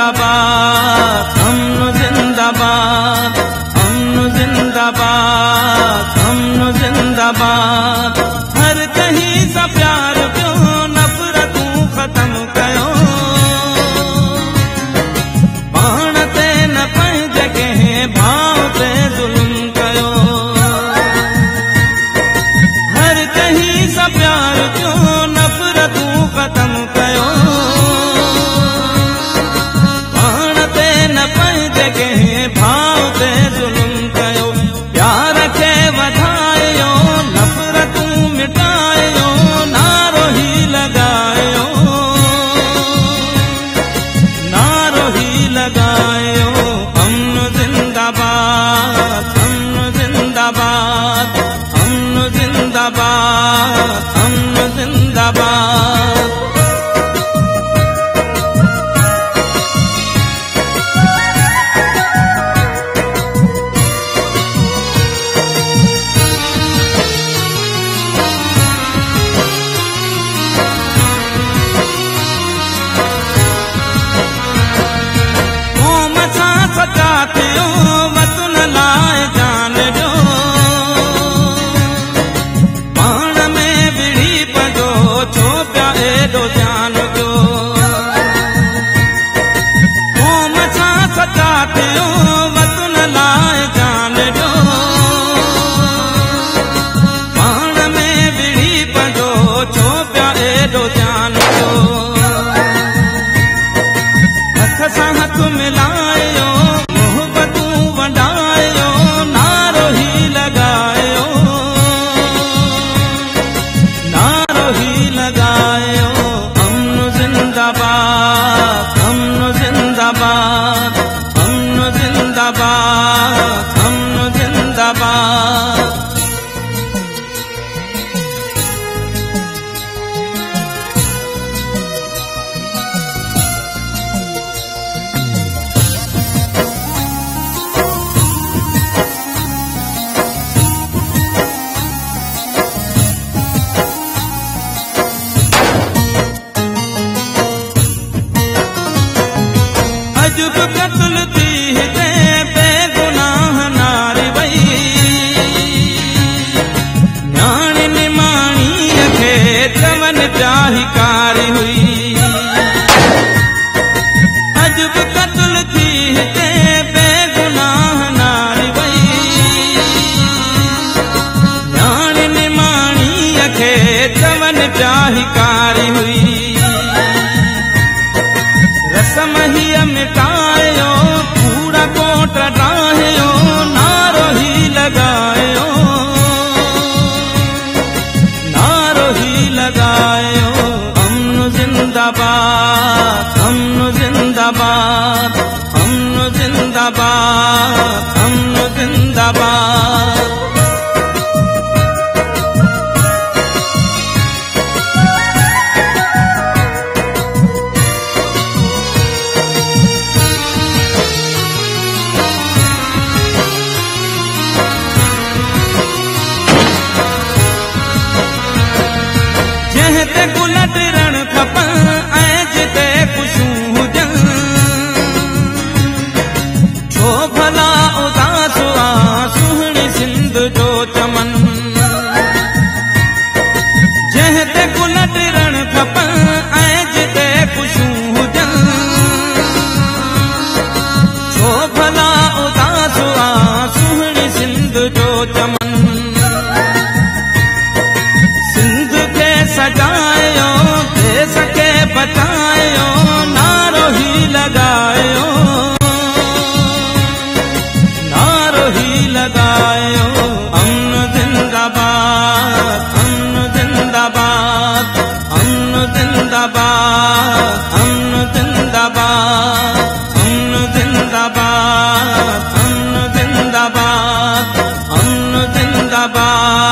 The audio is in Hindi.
जिंदाबाद, अमन जिंदाबाद, अमन जिंदाबाद, अमन जिंदाबाद। हर कहीं सा प्यार क्यों नफरतूं खत्म कयो, पाण ते न पंहिंज कंहिं भाव ते ज़ुल्म कयो। हर कहीं सा प्यार क्यों नफरतूं खत्म कयो, पाण ते न पंहिंज कंहिं भाव ते ज़ुल्म कयो। प्यार खे वधायो, नफरतूं मिटायो, नारो ही लगायो, नारो ही लगायो। अमन जिंदाबाद, अमन जिंदाबाद, अमन जिंदाबाद, अमन जिंदाबाद। वतन लाए जान जो, पाण में विढ़ी पजो, छो पिया एॾो ध्यान जो। क़ौम सां सचा थियो, वतन लाए जान जो, पाण में विढ़ी पजो, छो पिया एॾो ध्यान जो। हथ सां हथ मिलायो, वंडायो, नारो ही लगायो, नारो ही लगायो। अमन जिंदाबाद, अमन जिंदाबाद, अमन जिंदाबाद, अमन जिंदाबाद। अजब कत्ल थी हिते बेगुनाह नारी वई, न्याणी निमाणीअ खे चवनि पिया हिकारी हुई। अजब कत्ल थी हिते बेगुनाह नारी वई, न्याणी निमाणीअ खे चवनि पिया हिकारी हुई। रस्म हीअ मिटायो, कूड़ा कोट डाहियो, नारो ही लगायो, नारो ही लगायो। अमन जिंदाबाद, अमन जिंदाबाद, अमन जिंदाबाद, अमन जिंदाबाद। जिते गुल टिरण खपनि ऐं जिते ख़ुशियूं हुजनि, छो भला उदास आ सुहिणी सिंध जो चमन। जिते गुल टिरण खपनि ऐं जिते ख़ुशियूं हुजनि, छो भला उदास आ सुहिणी सिंध जो चमन। सिंध खे सजायो, देश खे बचायो, नारो ही लगायो, नारो ही लगायो। अमन जिंदाबाद, अमन जिंदाबाद, अमन जिंदाबाद, अमन जिंदाबाद, अमन जिंदाबाद, अमन जिंदाबाद, अमन जिंदाबाद।